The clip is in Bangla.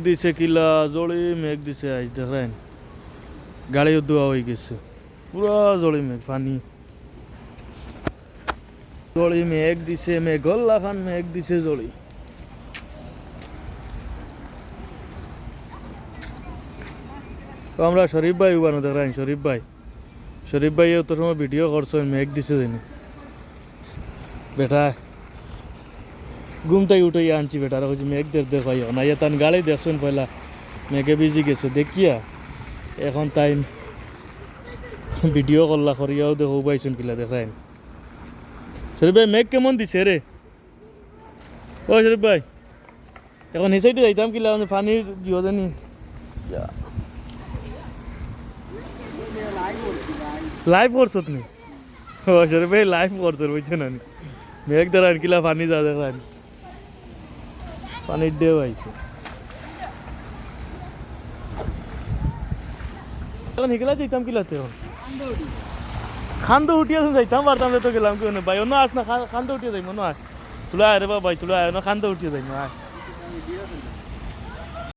দিছে কিলা জলি মেঘ দিছে আজ দেখেন গাড়িও ধোয়া হয়ে গেছে পুরা জলি মেঘ পানি জলি মেঘ দিছে মেঘল্লা খান মেঘ দিছে জলি তো আমরা শরীফ ভাই উবানো দেখেন শরীফ ভাই তো সময় ভিডিও করছেন মেঘ দিছে জানি বেটা ঘুমটাই উঠে আনছি বেটারা হচ্ছে মেঘ দেখাই না ইয়ে তান গাড়ি দেখছেন পয়লা মেঘে ভিজি গেছে দেখিয়া এখন তাই ভিডিও করলা করিয়াও দেখো পাইছেন কিলা দেখায় শরীফ ভাই মেঘ কেমন দিছে রে ও শরীফ ভাই এখন এই সাইডে যাইতাম কিলা পানির জিও জানি লাইভ করছো তুমি ও শরীফ ভাই লাইভ করছো বুঝছেন না মেঘ দ্বারা কিলা পানি যা দেখান পানির ঢেউ আইছে এখন হিগলা যাইতাম কিলাতে খান্দ উঠিয়ে যাইতাম পারতাম তো গেলাম কেউ ভাই অন্য আস না খান্দ উঠিয়ে যাই মনে হয় তুলা আরে ভাই তুলা আয় না খান্দ উঠিয়ে যাই না